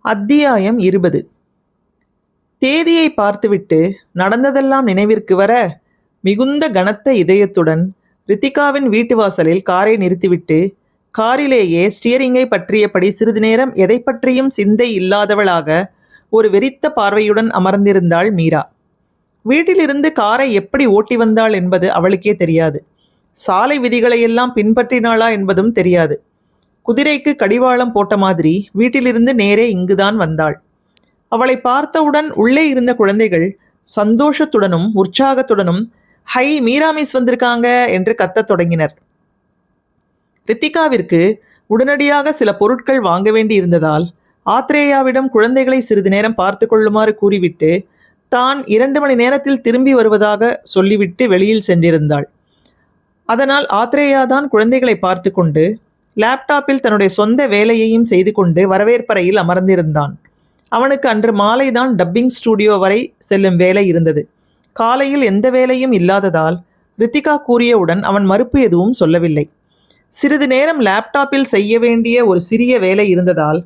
அத்தியாயம் 20. தேதியை பார்த்துவிட்டு நடந்ததெல்லாம் நினைவிற்கு வர மிகுந்த கனத்த இதயத்துடன் ரித்திகாவின் வீட்டு வாசலில் காரை நிறுத்திவிட்டு காரிலேயே ஸ்டியரிங்கை பற்றியபடி சிறிது நேரம் எதை பற்றியும் சிந்தை இல்லாதவளாக ஒரு வெறித்த பார்வையுடன் அமர்ந்திருந்தாள் மீரா. வீட்டிலிருந்து காரை எப்படி ஓட்டி வந்தாள் என்பது அவளுக்கே தெரியாது. சாலை விதிகளையெல்லாம் பின்பற்றினாளா என்பதும் தெரியாது. குதிரைக்கு கடிவாளம் போட்ட மாதிரி வீட்டிலிருந்து நேரே இங்குதான் வந்தாள். அவளை பார்த்தவுடன் உள்ளே இருந்த குழந்தைகள் சந்தோஷத்துடனும் உற்சாகத்துடனும் ஹை மீரா மிஸ் வந்திருக்காங்க என்று கத்தத் தொடங்கினர். ரித்திகாவிற்கு உடனடியாக சில பொருட்கள் வாங்க வேண்டி இருந்ததால் ஆத்ரேயாவிடம் குழந்தைகளை சிறிது நேரம் பார்த்து கொள்ளுமாறு கூறிவிட்டு தான் 2 மணி நேரத்தில் திரும்பி வருவதாக சொல்லிவிட்டு வெளியில் சென்றிருந்தாள். அதனால் ஆத்ரேயாதான் குழந்தைகளை பார்த்து கொண்டு லேப்டாப்பில் தன்னுடைய சொந்த வேலையையும் செய்து கொண்டு வரவேற்பறையில் அமர்ந்திருந்தான். அவனுக்கு அன்று மாலைதான் டப்பிங் ஸ்டூடியோ வரை செல்லும் வேலை இருந்தது. காலையில் எந்த வேலையும் இல்லாததால் ரித்திகா கூறியவுடன் அவன் மறுப்பு எதுவும் சொல்லவில்லை. சிறிது நேரம் லேப்டாப்பில் செய்ய வேண்டிய ஒரு சிறிய வேலை இருந்ததால்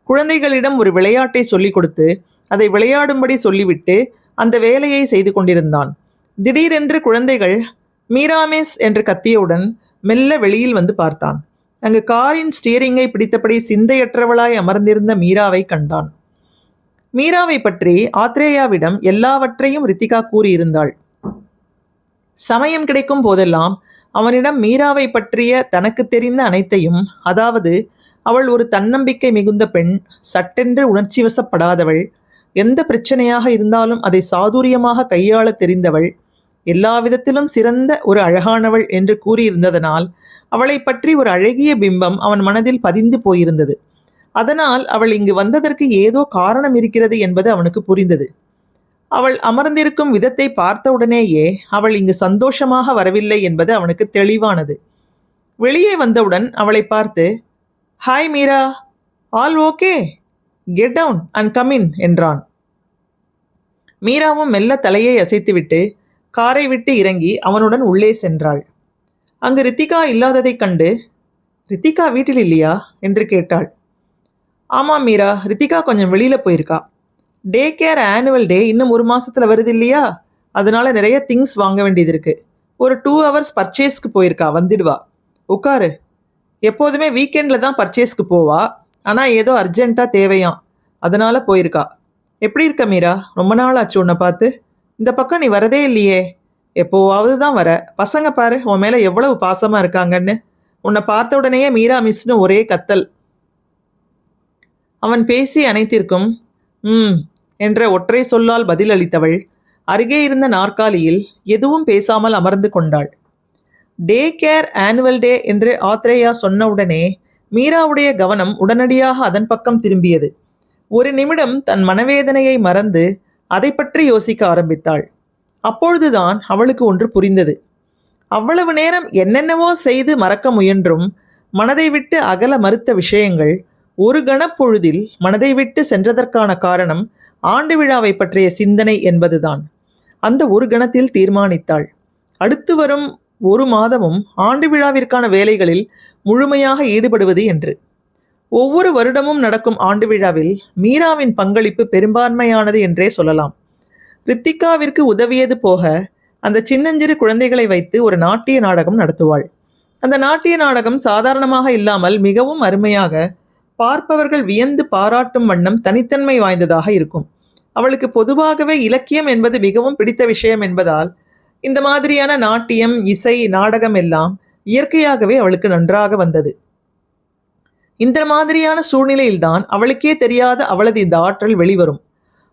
குழந்தைகளிடம் ஒரு விளையாட்டை சொல்லிக் கொடுத்து அதை விளையாடும்படி சொல்லிவிட்டு அந்த வேலையை செய்து கொண்டிருந்தான். திடீரென்று குழந்தைகள் மீரா மிஸ் என்று கத்தியவுடன் மெல்ல வெளியில் வந்து பார்த்தான். அங்கு காரின் ஸ்டியரிங்கை பிடித்தபடி சிந்தையற்றவளாய் அமர்ந்திருந்த மீராவை கண்டான். மீராவை பற்றி ஆத்ரேயாவிடம் எல்லாவற்றையும் ரித்திகா கூறியிருந்தாள். சமயம் கிடைக்கும் போதெல்லாம் அவனிடம் மீராவை பற்றிய தனக்கு தெரிந்த அனைத்தையும், அதாவது அவள் ஒரு தன்னம்பிக்கை மிகுந்த பெண், சட்டென்று உணர்ச்சி வசப்படாதவள், எந்த பிரச்சனையாக இருந்தாலும் அதை சாதுரியமாக கையாள தெரிந்தவள், எல்லா விதத்திலும் சிறந்த ஒரு அழகானவள் என்று கூறியிருந்ததனால் அவளை பற்றி ஒரு அழகிய பிம்பம் அவன் மனதில் பதிந்து போயிருந்தது. அதனால் அவள் இங்கு வந்ததற்கு ஏதோ காரணம் இருக்கிறது என்பது அவனுக்கு புரிந்தது. அவள் அமர்ந்திருக்கும் விதத்தை பார்த்தவுடனேயே அவள் இங்கு சந்தோஷமாக வரவில்லை என்பது அவனுக்கு தெளிவானது. வெளியே வந்தவுடன் அவளை பார்த்து, hi Meera, all okay, get down and come in என்றான். மீராவும் மெல்ல தலையை அசைத்துவிட்டு காரை விட்டு இறங்கி அவனுடன் உள்ளே சென்றாள். அங்கு ரித்திகா இல்லாததைக் கண்டு, ரித்திகா வீட்டில் இல்லையா என்று கேட்டாள். ஆமாம் மீரா, ரித்திகா கொஞ்சம் வெளியில் போயிருக்கா. டே கேர் ஆனுவல் டே இன்னும் 1 மாதத்தில் வருது இல்லையா, அதனால நிறைய திங்ஸ் வாங்க வேண்டியது இருக்குது. ஒரு 2 hours பர்ச்சேஸ்க்கு போயிருக்கா, வந்துடுவா. உட்காரு. எப்போதுமே வீக்கெண்டில் தான் பர்ச்சேஸ்க்கு போவா, ஆனால் ஏதோ அர்ஜென்ட்டாக தேவையாம், அதனால் போயிருக்கா. எப்படி இருக்க மீரா, ரொம்ப நாள் ஆச்சு உன்னை பார்த்து. இந்த பக்கம் நீ வரதே இல்லையே, எப்போவாவது தான் வர. பசங்க பாரு உன் மேலே எவ்வளவு பாசமாக இருக்காங்கன்னு. உன்னை பார்த்த உடனேயே மீரா மிஸ்னு ஒரே கத்தல். அவன் பேசி அனைத்திற்கும் என்ற ஒற்றை சொல்லால் பதிலளித்தவள் அருகே இருந்த நாற்காலியில் எதுவும் பேசாமல் அமர்ந்து கொண்டாள். டே கேர் ஆனுவல் டே என்று ஆத்ரேயா சொன்னவுடனே மீராவுடைய கவனம் உடனடியாக அதன் பக்கம் திரும்பியது. ஒரு நிமிடம் தன் மனவேதனையை மறந்து அதை பற்றி யோசிக்க ஆரம்பித்தாள். அப்பொழுதுதான் அவளுக்கு ஒன்று புரிந்தது. அவ்வளவு நேரம் என்னென்னவோ செய்து மறக்க முயன்றும் மனதை விட்டு அகல மறுத்த விஷயங்கள் ஒரு கணப்பொழுதில் மனதை விட்டு சென்றதற்கான காரணம் ஆண்டு விழாவை பற்றிய சிந்தனை என்பதுதான். அந்த ஒரு கணத்தில் தீர்மானித்தாள், அடுத்து வரும் 1 மாதமும் ஆண்டு விழாவிற்கான வேலைகளில் முழுமையாக ஈடுபடுவது என்று. ஒவ்வொரு வருடமும் நடக்கும் ஆண்டு விழாவில் மீராவின் பங்களிப்பு பெரும்பான்மையானது என்றே சொல்லலாம். ரித்திகாவிற்கு உதவியது போக அந்த சின்னஞ்சிறு குழந்தைகளை வைத்து ஒரு நாட்டிய நாடகம் நடத்துவாள். அந்த நாட்டிய நாடகம் சாதாரணமாக இல்லாமல் மிகவும் அருமையாக, பார்ப்பவர்கள் வியந்து பாராட்டும் வண்ணம் தனித்தன்மை வாய்ந்ததாக இருக்கும். அவளுக்கு பொதுவாகவே இலக்கியம் என்பது மிகவும் பிடித்த விஷயம் என்பதால் இந்த மாதிரியான நாட்டியம், இசை, நாடகம் எல்லாம் இயற்கையாகவே அவளுக்கு நன்றாக வந்தது. இந்த மாதிரியான சூழ்நிலையில்தான் அவளுக்கே தெரியாத அவளது இந்த ஆற்றல் வெளிவரும்.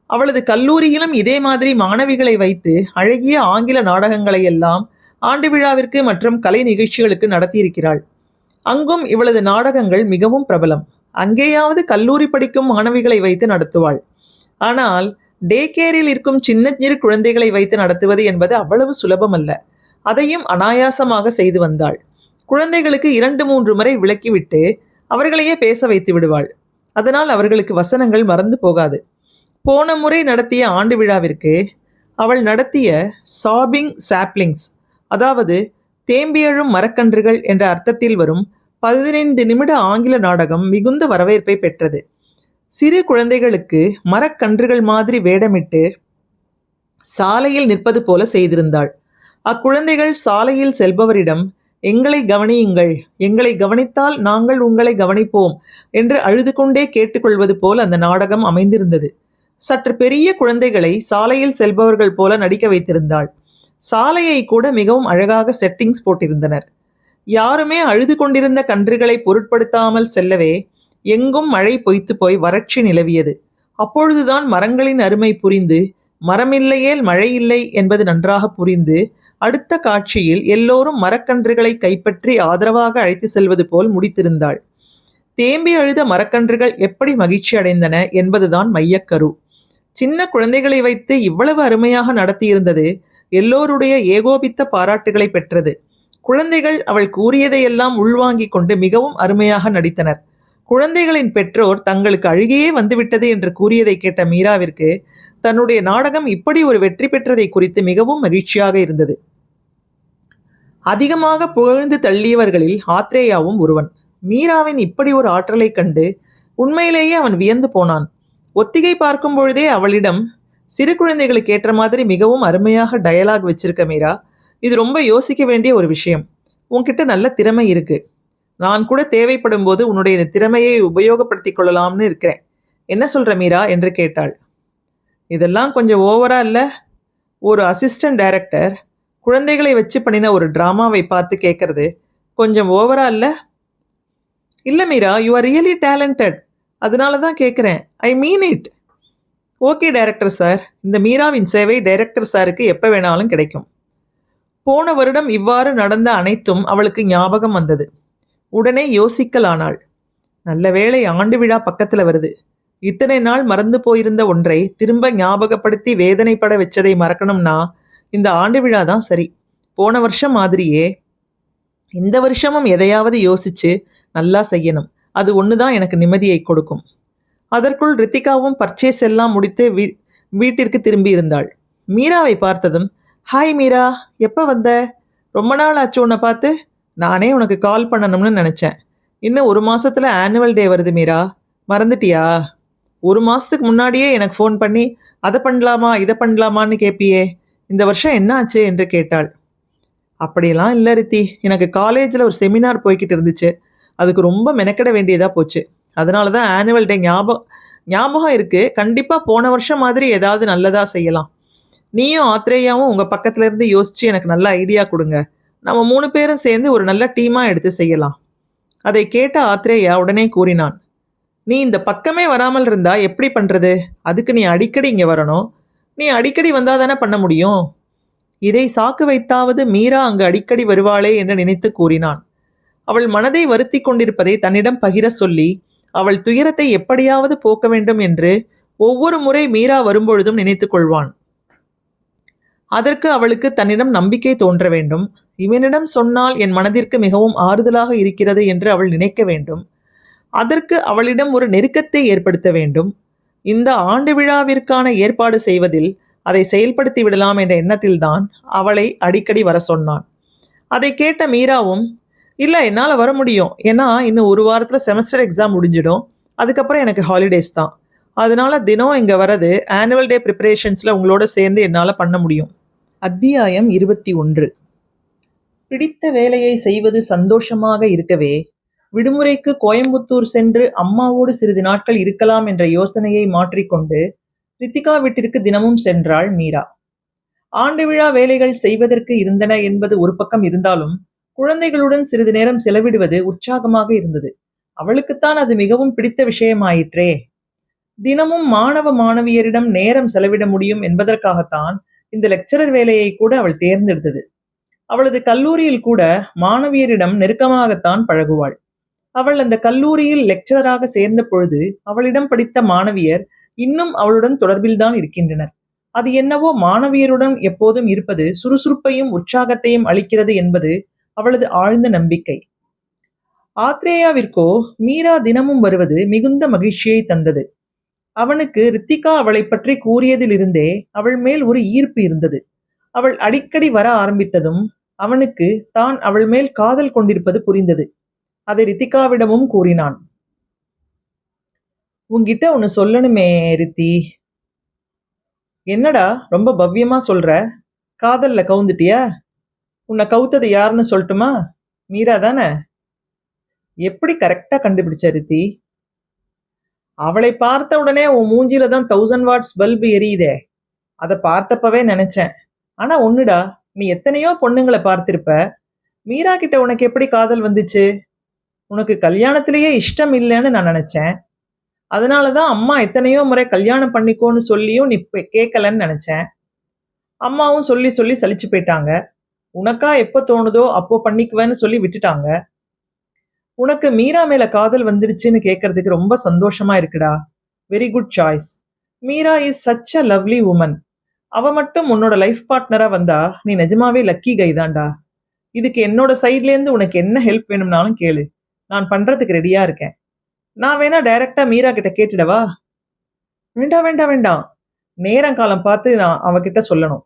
அவளது கல்லூரியிலும் இதே மாதிரி மாணவிகளை வைத்து அழகிய ஆங்கில நாடகங்களை எல்லாம் ஆண்டு விழாவிற்கு மற்றும் கலை நிகழ்ச்சிகளுக்கு நடத்தியிருக்கிறாள். அங்கும் இவளது நாடகங்கள் மிகவும் பிரபலம். அங்கேயாவது கல்லூரி படிக்கும் மாணவிகளை வைத்து நடத்துவாள். ஆனால் டே கேரில் இருக்கும் சின்னஞ்சிறு குழந்தைகளை வைத்து நடத்துவது என்பது அவ்வளவு சுலபமல்ல. அதையும் அனாயாசமாக செய்து வந்தாள். குழந்தைகளுக்கு 2-3 முறை விளக்கிவிட்டு அவர்களையே பேச வைத்து விடுவாள். அதனால் அவர்களுக்கு வசனங்கள் மறந்து போகாது. போன முறை நடத்திய ஆண்டு விழாவிற்கு அவள் நடத்திய சாபிங் சாப்லிங்ஸ், அதாவது தேம்பியழும் மரக்கன்றுகள் என்ற அர்த்தத்தில் வரும் 15 நிமிட ஆங்கில நாடகம் மிகுந்த வரவேற்பை பெற்றது. சிறு குழந்தைகளுக்கு மரக்கன்றுகள் மாதிரி வேடமிட்டு சாலையில் நிற்பது போல செய்திருந்தாள். அக்குழந்தைகள் சாலையில் செல்பவரிடம், எங்களை கவனியுங்கள், எங்களை கவனித்தால் நாங்கள் உங்களை கவனிப்போம் என்று அழுது கொண்டே கேட்டுக்கொள்வது போல் அந்த நாடகம் அமைந்திருந்தது. சற்று பெரிய குழந்தைகளை சாலையில் செல்பவர்கள் போல நடிக்க வைத்திருந்தாள். சாலையை கூட மிகவும் அழகாக செட்டிங்ஸ் போட்டிருந்தனர். யாருமே அழுது கொண்டிருந்த கன்றுகளை பொருட்படுத்தாமல் செல்லவே எங்கும் மழை பொய்த்து போய் வறட்சி நிலவியது. அப்பொழுதுதான் மரங்களின் அருமை புரிந்து, மரமில்லையேல் மழை இல்லை என்பது நன்றாக புரிந்து, அடுத்த காட்சியில் எல்லோரும் மரக்கன்றுகளை கைப்பற்றி ஆதரவாக அழைத்து செல்வது போல் முடித்திருந்தாள். தேம்பி அழுத மரக்கன்றுகள் எப்படி மகிழ்ச்சி அடைந்தன என்பதுதான் மையக்கரு. சின்ன குழந்தைகளை வைத்து இவ்வளவு அருமையாக நடத்தியிருந்தது எல்லோருடைய ஏகோபித்த பாராட்டுகளை பெற்றது. குழந்தைகள் அவள் கூறியதையெல்லாம் உள்வாங்கிக் கொண்டு மிகவும் அருமையாக நடித்தனர். குழந்தைகளின் பெற்றோர் தங்களுக்கு அழுகையே வந்துவிட்டது என்று கூறியதை கேட்ட மீராவிற்கு தன்னுடைய நாடகம் இப்படி ஒரு வெற்றி பெற்றதை குறித்து மிகவும் மகிழ்ச்சியாக இருந்தது. அதிகமாக புகழ்ந்து தள்ளியவர்களில் ஆத்ரேயாவும் ஒருவன். மீராவின் இப்படி ஒரு ஆற்றலை கண்டு உண்மையிலேயே அவன் வியந்து போனான். ஒத்திகை பார்க்கும் பொழுதே அவளிடம், சிறு குழந்தைகளுக்கு ஏற்ற மாதிரி மிகவும் அருமையாக டயலாக் வச்சிருக்க மீரா, இது ரொம்ப யோசிக்க வேண்டிய ஒரு விஷயம். உன்கிட்ட நல்ல திறமை இருக்கு. நான் கூட தேவைப்படும் போது உன்னுடைய இந்த திறமையை உபயோகப்படுத்திக் கொள்ளலாம்னு இருக்கிறேன். என்ன சொல்ற மீரா என்று கேட்டாள். இதெல்லாம் கொஞ்சம் ஓவரா இல்லை? ஒரு அசிஸ்டன்ட் டைரக்டர் குழந்தைகளை வச்சு பண்ணின ஒரு டிராமாவை பார்த்து கேட்கறது கொஞ்சம் ஓவரா இல்லை? இல்லை Meera, you are really talented. அதனால தான் கேட்குறேன். I mean it. Okay director sir. இந்த மீராவின் சேவை டைரக்டர் சாருக்கு எப்போ வேணாலும் கிடைக்கும். போன வருடம் இவ்வாறு நடந்த அனைத்தும் அவளுக்கு ஞாபகம் வந்தது. உடனே யோசிக்கலானாள். நல்ல வேளை ஆண்டு விழா பக்கத்தில் வருது. இத்தனை நாள் மறந்து போயிருந்த ஒன்றை திரும்ப ஞாபகப்படுத்தி வேதனைப்பட வச்சதை மறக்கணும்னா இந்த ஆண்டு விழா தான் சரி. போன வருஷம் மாதிரியே இந்த வருஷமும் எதையாவது யோசிச்சு நல்லா செய்யணும். அது ஒன்று தான் எனக்கு நிம்மதியை கொடுக்கும். அதற்குள் ரித்திகாவும் பர்ச்சேஸ் எல்லாம் முடித்து வீட்டிற்கு திரும்பி இருந்தாள். மீராவை பார்த்ததும், ஹாய் மீரா, எப்போ வந்த? ரொம்ப நாள் ஆச்சு உன்னை பார்த்து. நானே உனக்கு கால் பண்ணணும்னு நினச்சேன். இன்னும் ஒரு மாதத்தில் ஆனுவல் டே வருது மீரா, மறந்துட்டியா? ஒரு மாதத்துக்கு முன்னாடியே எனக்கு ஃபோன் பண்ணி அதை பண்ணலாமா இதை பண்ணலாமான்னு கேட்பியே, இந்த வருஷம் என்ன ஆச்சு என்று கேட்டாள். அப்படியெல்லாம் இல்லை ரித்தி, எனக்கு காலேஜில் ஒரு செமினார் போய்கிட்டு இருந்துச்சு. அதுக்கு ரொம்ப மெனக்கிட வேண்டியதாக போச்சு. அதனால தான் ஆனுவல் டே ஞாபகம் இருக்குது. கண்டிப்பாக போன வருஷம் மாதிரி ஏதாவது நல்லதாக செய்யலாம். நீயும் ஆத்ரேயாவும் உங்கள் பக்கத்துல இருந்து யோசித்து எனக்கு நல்ல ஐடியா கொடுங்க. நம்ம 3 பேரும் சேர்ந்து ஒரு நல்ல டீமாக எடுத்து செய்யலாம். அதை கேட்ட ஆத்ரேயா உடனே கூறினான், நீ இந்த பக்கமே வராமல் இருந்தா எப்படி பண்ணுறது? அதுக்கு நீ அடிக்கடி இங்கே வரணும். நீ அடிக்கடி வந்தால் தானே பண்ண முடியும். இதை சாக்கு வைத்தாவது மீரா அங்கு அடிக்கடி வருவாளே என்று நினைத்து கூறினான். அவள் மனதை வருத்தி கொண்டிருப்பதை தன்னிடம் பகிர சொல்லி அவள் துயரத்தை எப்படியாவது போக்க வேண்டும் என்று ஒவ்வொரு முறை மீரா வரும்பொழுதும் நினைத்து கொள்வான். அதற்கு அவளுக்கு தன்னிடம் நம்பிக்கை தோன்ற வேண்டும். இவனிடம் சொன்னால் என் மனதிற்கு மிகவும் ஆறுதலாக இருக்கிறது என்று அவள் நினைக்க வேண்டும். அதற்கு அவளிடம் ஒரு நெருக்கத்தை ஏற்படுத்த வேண்டும். இந்த ஆண்டு விழாவிற்கான ஏற்பாடு செய்வதில் அதை செயல்படுத்தி விடலாம் என்ற எண்ணத்தில்தான் அவளை அடிக்கடி வர சொன்னான். அதை கேட்ட மீராவும், இல்லை என்னால் வர முடியும், ஏன்னா இன்னும் ஒரு வாரத்தில் செமஸ்டர் எக்ஸாம் முடிஞ்சிடும், அதுக்கப்புறம் எனக்கு ஹாலிடேஸ் தான், அதனால தினம் இங்கே வரது ஆனுவல் டே ப்ரிப்பரேஷன்ஸில் உங்களோட சேர்ந்து என்னால் பண்ண முடியும். அத்தியாயம் 21. பிடித்த வேலையை செய்வது சந்தோஷமாக இருக்கவே விடுமுறைக்கு கோயம்புத்தூர் சென்று அம்மாவோடு சிறிது நாட்கள் இருக்கலாம் என்ற யோசனையை மாற்றிக்கொண்டு ரித்திகா வீட்டிற்கு தினமும் சென்றாள் மீரா. ஆண்டு விழா வேலைகள் செய்வதற்கு இருந்தன என்பது ஒரு பக்கம் இருந்தாலும் குழந்தைகளுடன் சிறிது நேரம் செலவிடுவது உற்சாகமாக இருந்தது. அவளுக்குத்தான் அது மிகவும் பிடித்த விஷயமாயிற்றே. தினமும் மாணவ மாணவியரிடம் நேரம் செலவிட முடியும் என்பதற்காகத்தான் இந்த லெக்சரர் வேலையை கூட அவள் தேர்ந்தெடுத்தது. அவளது கல்லூரியில் கூட மாணவியரிடம் நெருக்கமாகத்தான் பழகுவாள். அவள் அந்த கல்லூரியில் லெக்சரராக சேர்ந்த பொழுது அவளிடம் படித்த மாணவியர் இன்னும் அவளுடன் தொடர்பில்தான் இருக்கின்றனர். அது என்னவோ மாணவியருடன் எப்போதும் இருப்பது சுறுசுறுப்பையும் உற்சாகத்தையும் அளிக்கிறது என்பது அவளது ஆழ்ந்த நம்பிக்கை. ஆத்ரேயாவிற்கோ மீரா தினமும் வருவது மிகுந்த மகிழ்ச்சியை தந்தது. அவனுக்கு ரித்திகா அவளை பற்றி கூறியதிலிருந்தே அவள் மேல் ஒரு ஈர்ப்பு இருந்தது. அவள் அடிக்கடி வர ஆரம்பித்ததும் அவனுக்கு தான் அவள் மேல் காதல் கொண்டிருப்பது புரிந்தது. அதை ரித்திகாவிடமும் கூறினான். உன்கிட்ட ஒன்று சொல்லணுமே ரித்தி. என்னடா ரொம்ப பவ்யமா சொல்ற? காதல்ல கவுந்துட்டியா? உன்னை கவுத்தது யாருன்னு சொல்லட்டுமா? மீரா தானே? எப்படி கரெக்டா கண்டுபிடிச்ச ரித்தி? அவளை பார்த்த உடனே உன் மூஞ்சில தான் 1000 வாட்ஸ் பல்பு எரியுதே. அதை பார்த்தப்பவே நினைச்சேன். ஆனா ஒண்ணுடா, நீ எத்தனையோ பொண்ணுங்களை பார்த்திருப்ப. மீரா கிட்ட உனக்கு எப்படி காதல் வந்துச்சு? உனக்கு கல்யாணத்திலேயே இஷ்டம் இல்லைன்னு நான் நினைச்சேன். அதனாலதான் அம்மா எத்தனையோ முறை கல்யாணம் பண்ணிக்கோன்னு சொல்லியும் நீ கேட்கலன்னு நினைச்சேன். அம்மாவும் சொல்லி சொல்லி சலிச்சு போயிட்டாங்க. உனக்கா எப்போ தோணுதோ அப்போ பண்ணிக்குவேன்னு சொல்லி விட்டுட்டாங்க. உனக்கு மீரா மேல காதல் வந்துடுச்சுன்னு கேட்கறதுக்கு ரொம்ப சந்தோஷமா இருக்குடா. Very good choice. Meera is such a lovely woman. அவ மட்டும் உன்னோட லைஃப் பார்ட்னரா வந்தா நீ நிஜமாவே லக்கி கை தான்டா. இதுக்கு என்னோட சைட்லேருந்து உனக்கு என்ன ஹெல்ப் வேணும்னாலும் கேளு. நான் பண்றதுக்கு ரெடியா இருக்கேன். நான் வேணா டைரக்டா மீரா கிட்ட கேட்டுடவா? வேண்டாம் வேண்டாம் வேண்டாம். நேரம் காலம் பார்த்து நான் அவகிட்ட சொல்லணும்.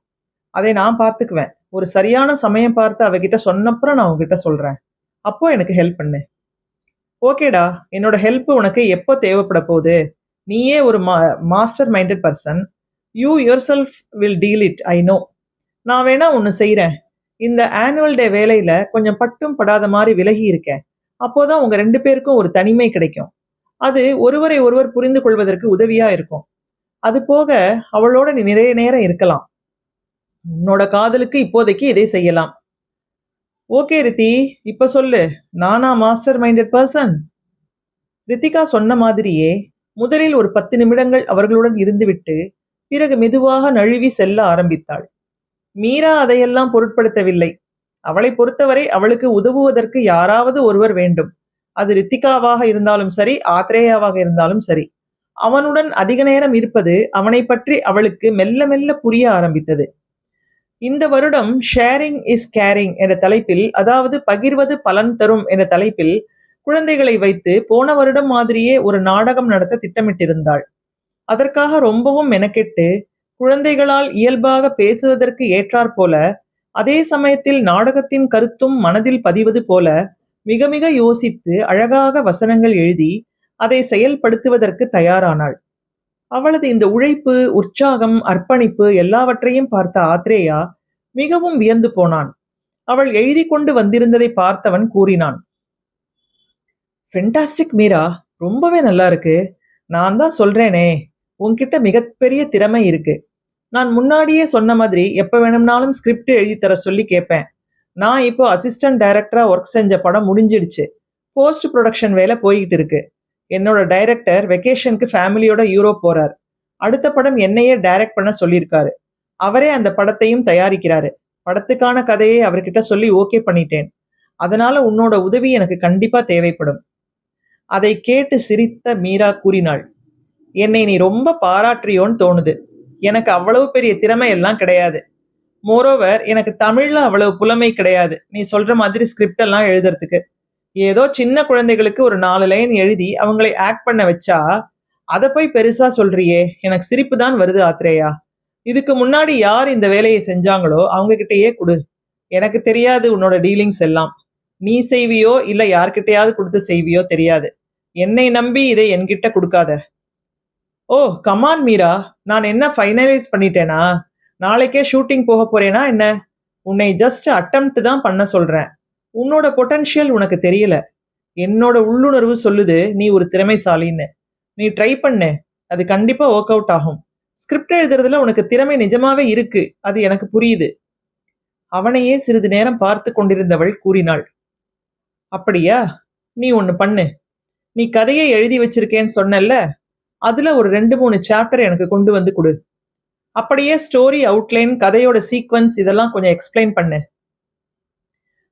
அதை நான் பார்த்துக்குவேன். ஒரு சரியான சமயம் பார்த்து அவகிட்ட சொன்னப்புறம் நான் உங்ககிட்ட சொல்றேன். அப்போ எனக்கு ஹெல்ப் பண்ணு. ஓகேடா, என்னோட ஹெல்ப் உனக்கு எப்போ தேவைப்பட போகுது? நீயே ஒரு master minded person. You your self will deal it, I know. நான் வேணா ஒன்று செய்கிறேன். இந்த ஆனுவல் டே வேலையில கொஞ்சம் பட்டும் படாத மாதிரி விலகி இருக்கேன். அப்போதான் உங்க 2 பேருக்கும் ஒரு தனிமை கிடைக்கும். அது ஒருவரை ஒருவர் புரிந்து கொள்வதற்கு உதவியா இருக்கும். அது போக அவளோட நீ நிறைய நேரம் இருக்கலாம். உன்னோட காதலுக்கு இப்போதைக்கு இதை செய்யலாம். ஓகே ரித்தி, இப்ப சொல்லு, நானா மாஸ்டர் மைண்டட் பர்சன்? ரித்திகா சொன்ன மாதிரியே முதலில் ஒரு 10 நிமிடங்கள் அவர்களுடன் இருந்துவிட்டு பிறகு மெதுவாக நழுவி செல்ல ஆரம்பித்தாள். மீரா அதையெல்லாம் பொருட்படுத்தவில்லை. அவளை பொறுத்தவரை அவளுக்கு உதவுவதற்கு யாராவது ஒருவர் வேண்டும். அது ரித்திகாவாக இருந்தாலும் சரி, ஆத்ரேயாவாக இருந்தாலும் சரி. அவனுடன் அதிக நேரம் இருப்பது அவனை பற்றி அவளுக்கு மெல்ல மெல்ல புரிய ஆரம்பித்தது. இந்த வருடம் ஷேரிங் இஸ் கேரிங் என்ற தலைப்பில், அதாவது பகிர்வது பலன் தரும் என்ற தலைப்பில் குழந்தைகளை வைத்து போன வருடம் மாதிரியே ஒரு நாடகம் நடத்த திட்டமிட்டிருந்தாள். அதற்காக ரொம்பவும் மெனக்கெட்டு குழந்தைகளால் இயல்பாக பேசுவதற்கு ஏற்றாற்போல, அதே சமயத்தில் நாடகத்தின் கருத்தும் மனதில் பதிவது போல மிக மிக யோசித்து அழகாக வசனங்கள் எழுதி அதை செயல்படுத்துவதற்கு தயாரானாள். அவளது இந்த உழைப்பு, உற்சாகம், அர்ப்பணிப்பு எல்லாவற்றையும் பார்த்த ஆத்ரேயா மிகவும் வியந்து போனான். அவள் எழுதி கொண்டு வந்திருந்ததை பார்த்தவன் கூறினான், ஃபென்டாஸ்டிக் மீரா, ரொம்பவே நல்லா இருக்கு. நான் தான் சொல்றேனே, உன்கிட்ட மிகப்பெரிய திறமை இருக்கு. நான் முன்னாடியே சொன்ன மாதிரி எப்ப வேணும்னாலும் ஸ்கிரிப்ட் எழுதி தர சொல்லி கேட்பேன். நான் இப்போ அசிஸ்டன்ட் டைரக்டரா ஒர்க் செஞ்ச படம் முடிஞ்சிடுச்சு. போஸ்ட் ப்ரொடக்ஷன் வேலை போய்கிட்டு இருக்கு. என்னோட டைரக்டர் வெக்கேஷனுக்கு ஃபேமிலியோட யூரோப் போறார். அடுத்த படம் என்னையே டைரக்ட் பண்ண சொல்லியிருக்காரு. அவரே அந்த படத்தையும் தயாரிக்கிறாரு. படத்துக்கான கதையை அவர்கிட்ட சொல்லி ஓகே பண்ணிட்டேன். அதனால உன்னோட உதவி எனக்கு கண்டிப்பா தேவைப்படும். அதை கேட்டு சிரித்த மீரா கூறினாள், என்னை நீ ரொம்ப பாராட்டுறியோன்னு தோணுது. எனக்கு அவ்வளவு பெரிய திறமை எல்லாம் கிடையாது. மோரோவர் எனக்கு தமிழ்ல அவ்வளவு புலமை கிடையாது நீ சொல்ற மாதிரி ஸ்கிரிப்ட் எல்லாம் எழுதுறதுக்கு. ஏதோ சின்ன குழந்தைகளுக்கு ஒரு 4 லைன் எழுதி அவங்களை ஆக்ட் பண்ண வச்சா அதை போய் பெருசா சொல்றியே, எனக்கு சிரிப்பு தான் வருது ஆத்ரேயா. இதுக்கு முன்னாடி யார் இந்த வேலையை செஞ்சாங்களோ அவங்க கிட்டயே கொடு. எனக்கு தெரியாது உன்னோட டீலிங்ஸ் எல்லாம். நீ செய்வியோ இல்ல யார்கிட்டயாவது கொடுத்து செய்வியோ தெரியாது. என்னை நம்பி இதை என்கிட்ட கொடுக்காத. ஓ கமான் மீரா, நான் என்ன ஃபைனலைஸ் பண்ணிட்டேனா? நாளைக்கே ஷூட்டிங் போக போறேனா என்ன? உன்னை ஜஸ்ட் அட்டெம்ப்ட் தான் பண்ண சொல்றேன். உன்னோட பொட்டன்ஷியல் உனக்கு தெரியல. என்னோட உள்ளுணர்வு சொல்லுது நீ ஒரு திறமைசாலின்னு. நீ ட்ரை பண்ணு, அது கண்டிப்பா ஒர்க் அவுட் ஆகும். ஸ்கிரிப்ட் எழுதுறதுல உனக்கு திறமை நிஜமாவே இருக்கு, அது எனக்கு புரியுது. அவனையே சிறிது நேரம் பார்த்து கொண்டிருந்தவள் கூறினாள், அப்படியா? நீ ஒன்னு பண்ணு. நீ கதையை எழுதி வச்சிருக்கேன்னு சொன்னல்ல, அதுல ஒரு 2-3 சாப்டர் எனக்கு கொண்டு வந்து கொடு. அப்படியே ஸ்டோரி அவுட்லைன், கதையோட சீக்வன்ஸ் இதெல்லாம் கொஞ்சம் எக்ஸ்பிளைன் பண்ணு.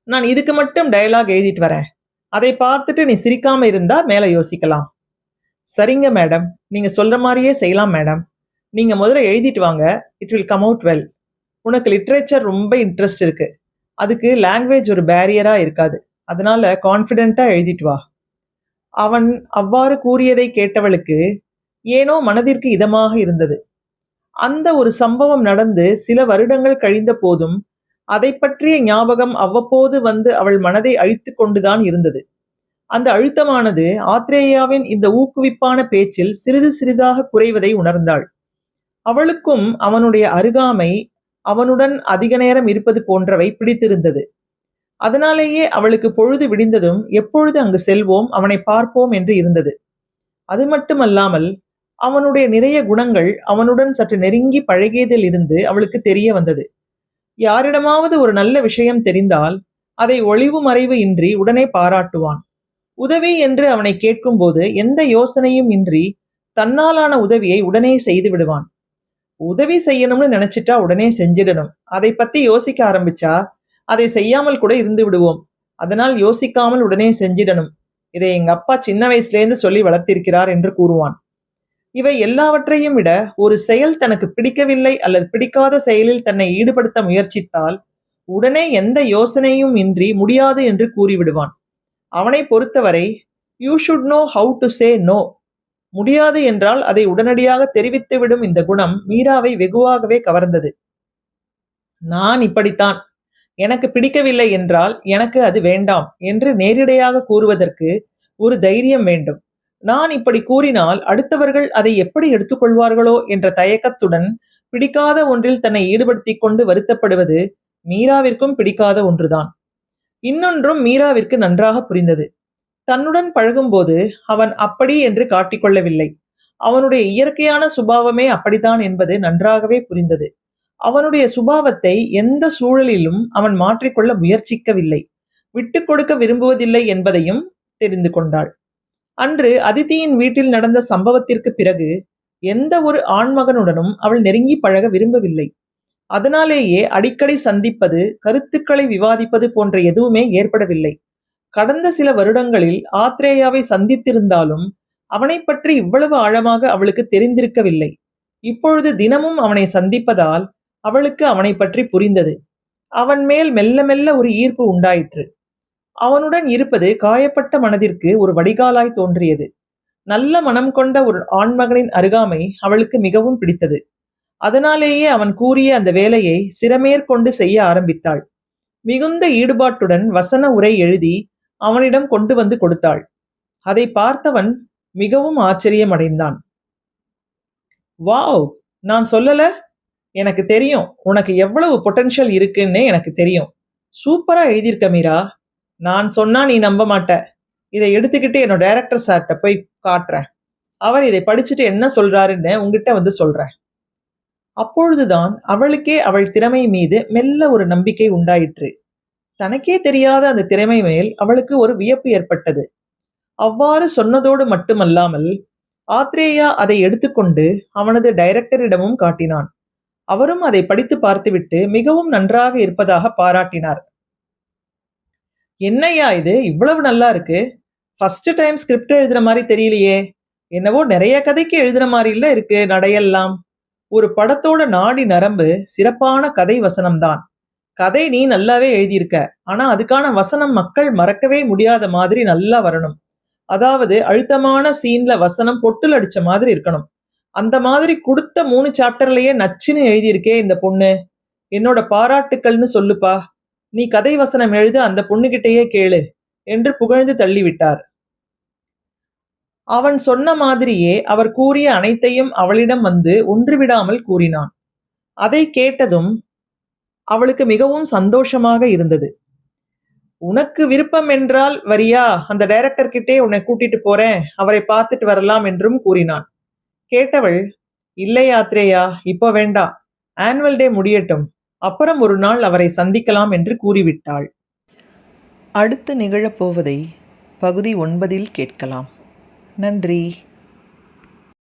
நான் இதுக்கு மட்டும் டயலாக் எழுதிட்டு வரேன். அதை பார்த்துட்டு நீ சிரிக்காம இருந்தா மேல யோசிக்கலாம். சரிங்க மேடம், நீங்க சொல்ற மாதிரியே செய்யலாம் மேடம். நீங்க முதல்ல எழுதிட்டு வாங்க, it will come out well. உனக்கு லிட்ரேச்சர் ரொம்ப இன்ட்ரெஸ்ட் இருக்கு. அதுக்கு லாங்குவேஜ் ஒரு பேரியரா இருக்காது. அதனால கான்ஃபிடென்ட்டா எழுதிட்டு வா. அவன் அவ்வாறு கூறியதை கேட்டவளுக்கு ஏனோ மனதிற்கு இதமாக இருந்தது. அந்த ஒரு சம்பவம் நடந்து சில வருடங்கள் கழிந்த போதும் அதை பற்றிய ஞாபகம் அவ்வப்போது வந்து அவள் மனதை அழித்து கொண்டுதான் இருந்தது. அந்த அழுத்தமானது ஆத்ரேயாவின் இந்த ஊக்குவிப்பான பேச்சில் சிறிது சிறிதாக குறைவதை உணர்ந்தாள். அவளுக்கும் அவனுடைய அருகாமை, அவனுடன் அதிக நேரம் இருப்பது போன்றவை பிடித்திருந்தது. அதனாலேயே அவளுக்கு பொழுது விடிந்ததும் எப்பொழுது அங்கு செல்வோம், அவனை பார்ப்போம் என்று இருந்தது. அது மட்டுமல்லாமல் அவனுடைய நிறைய குணங்கள் அவனுடன் சற்று நெருங்கி பழகியதில் இருந்து அவளுக்கு தெரிய வந்தது. யாரிடமாவது ஒரு நல்ல விஷயம் தெரிந்தால் அதை ஒளிவு மறைவு இன்றி உடனே பாராட்டுவான். உதவி என்று அவனை கேட்கும்போது எந்த யோசனையும் இன்றி தன்னாலான உதவியை உடனே செய்து விடுவான். உதவி செய்யணும்னு நினைச்சிட்டா உடனே செஞ்சிடணும். அதை பத்தி யோசிக்க ஆரம்பிச்சா அதை செய்யாமல் கூட இருந்து விடுவோம். அதனால் யோசிக்காமல் உடனே செஞ்சிடணும். இதை எங்க அப்பா சின்ன வயசுலேருந்து சொல்லி வளர்த்திருக்கிறார் என்று கூறுவான். இவை எல்லாவற்றையும் விட ஒரு செயல் தனக்கு பிடிக்கவில்லை அல்லது பிடிக்காத செயலில் தன்னை ஈடுபடுத்த முயற்சித்தால் உடனே எந்த யோசனையும் இன்றி முடியாது என்று கூறிவிடுவான். அவனை பொறுத்தவரை you should know how to say no. முடியாது என்றால் அதை உடனடியாக தெரிவித்துவிடும் இந்த குணம் மீராவை வெகுவாகவே கவர்ந்தது. நான் இப்படித்தான், எனக்கு பிடிக்கவில்லை என்றால் எனக்கு அது வேண்டாம் என்று நேரிடையாக கூறுவதற்கு ஒரு தைரியம் வேண்டும். நான் இப்படி கூறினால் அடுத்தவர்கள் அதை எப்படி எடுத்துக்கொள்வார்களோ என்ற தயக்கத்துடன் பிடிக்காத ஒன்றில் தன்னை ஈடுபடுத்திக் கொண்டு வருத்தப்படுவது மீராவிற்கும் பிடிக்காத ஒன்றுதான். இன்னொன்றும் மீராவிற்கு நன்றாக புரிந்தது. தன்னுடன் பழகும்போது அவன் அப்படி என்று காட்டிக்கொள்ளவில்லை. அவனுடைய இயற்கையான சுபாவமே அப்படித்தான் என்பது நன்றாகவே புரிந்தது. அவனுடைய சுபாவத்தை எந்த சூழலிலும் அவன் மாற்றிக்கொள்ள முயற்சிக்கவில்லை, விட்டு கொடுக்க விரும்புவதில்லை என்பதையும் தெரிந்து கொண்டாள். அன்று அதித்தியின் வீட்டில் நடந்த சம்பவத்திற்கு பிறகு எந்த ஒரு ஆண்மகனுடனும் அவள் நெருங்கி பழக விரும்பவில்லை. அதனாலேயே அடிக்கடி சந்திப்பது, கருத்துக்களை விவாதிப்பது போன்ற எதுவுமே ஏற்படவில்லை. கடந்த சில வருடங்களில் ஆத்ரேயாவை சந்தித்திருந்தாலும் அவனை பற்றி இவ்வளவு ஆழமாக அவளுக்கு தெரிந்திருக்கவில்லை. இப்பொழுது தினமும் அவனை சந்திப்பதால் அவளுக்கு அவனை பற்றி புரிந்தது. அவன் மேல் மெல்ல மெல்ல ஒரு ஈர்ப்பு உண்டாயிற்று. அவனுடன் இருப்பது காயப்பட்ட மனதிற்கு ஒரு வடிகாலாய் தோன்றியது. நல்ல மனம் கொண்ட ஒரு ஆண்மகனின் அருகாமை அவளுக்கு மிகவும் பிடித்தது. அதனாலேயே அவன் கூறிய அந்த வேலையை சிரமேற்கொண்டு செய்ய ஆரம்பித்தாள். மிகுந்த ஈடுபாட்டுடன் வசன உரை எழுதி அவனிடம் கொண்டு வந்து கொடுத்தாள். அதை பார்த்தவன் மிகவும் ஆச்சரியமடைந்தான். வாவ், நான் சொல்லல? எனக்கு தெரியும் உனக்கு எவ்வளவு பொட்டன்ஷியல் இருக்குன்னு எனக்கு தெரியும். சூப்பரா எழுதியிருக்க மீரா. நான் சொன்னா நீ நம்ப மாட்ட. இதை எடுத்துக்கிட்டு என்னோட டைரக்டர் சார்கிட்ட போய் காட்டுறேன். அவர் இதை படிச்சுட்டு என்ன சொல்றாருன்னு உங்ககிட்ட வந்து சொல்றேன். அப்பொழுதுதான் அவளுக்கே அவள் திறமை மீது மெல்ல ஒரு நம்பிக்கை உண்டாயிற்று. தனக்கே தெரியாத அந்த திறமை மேல் அவளுக்கு ஒரு வியப்பு ஏற்பட்டது. அவ்வாறு சொன்னதோடு மட்டுமல்லாமல் ஆத்ரேயா அதை எடுத்துக்கொண்டு அவனது டைரக்டரிடமும் காட்டினான். அவரும் அதை படித்து பார்த்துவிட்டு மிகவும் நன்றாக இருப்பதாக பாராட்டினார். என்னையா இது இவ்வளவு நல்லா இருக்கு? ஃபர்ஸ்ட் டைம் ஸ்கிரிப்ட் எழுதுற மாதிரி தெரியலையே. என்னவோ நிறைய கதைக்கு எழுதுற மாதிரி இல்ல இருக்கு நடையெல்லாம். ஒரு படத்தோட நாடி நரம்பு சிறப்பான கதை வசனம்தான். கதை நீ நல்லாவே எழுதியிருக்க. ஆனா அதுக்கான வசனம் மக்கள் மறக்கவே முடியாத மாதிரி நல்லா வரணும். அதாவது அழுத்தமான சீன்ல வசனம் பொட்டுல் அடிச்ச மாதிரி இருக்கணும். அந்த மாதிரி கொடுத்த 3 சாப்டர்லயே நச்சுன்னு எழுதியிருக்கே இந்த பொண்ணு. என்னோட பாராட்டுக்கள்னு சொல்லுப்பா. நீ கதை வசனம் எழுத அந்த பொண்ணுகிட்டயே கேளு என்று புகழ்ந்து தள்ளிவிட்டார். அவன் சொன்ன மாதிரியே அவர் கூறிய அனைத்தையும் அவளிடம் வந்து ஒன்றுவிடாமல் கூறினான். அதை கேட்டதும் அவளுக்கு மிகவும் சந்தோஷமாக இருந்தது. உனக்கு விருப்பம் என்றால் வரியா, அந்த டைரக்டர் கிட்டே உன்னை கூட்டிட்டு போறேன், அவரை பார்த்துட்டு வரலாம் என்றும் கூறினான். கேட்டவள், இல்லை ஆத்ரேயா, இப்போ வேண்டாம், ஆனுவல் டே முடியட்டும், அப்புறம் ஒரு நாள் அவரை சந்திக்கலாம் என்று கூறிவிட்டாள். அடுத்து நிகழப்போவதை பகுதி 9 கேட்கலாம். நன்றி.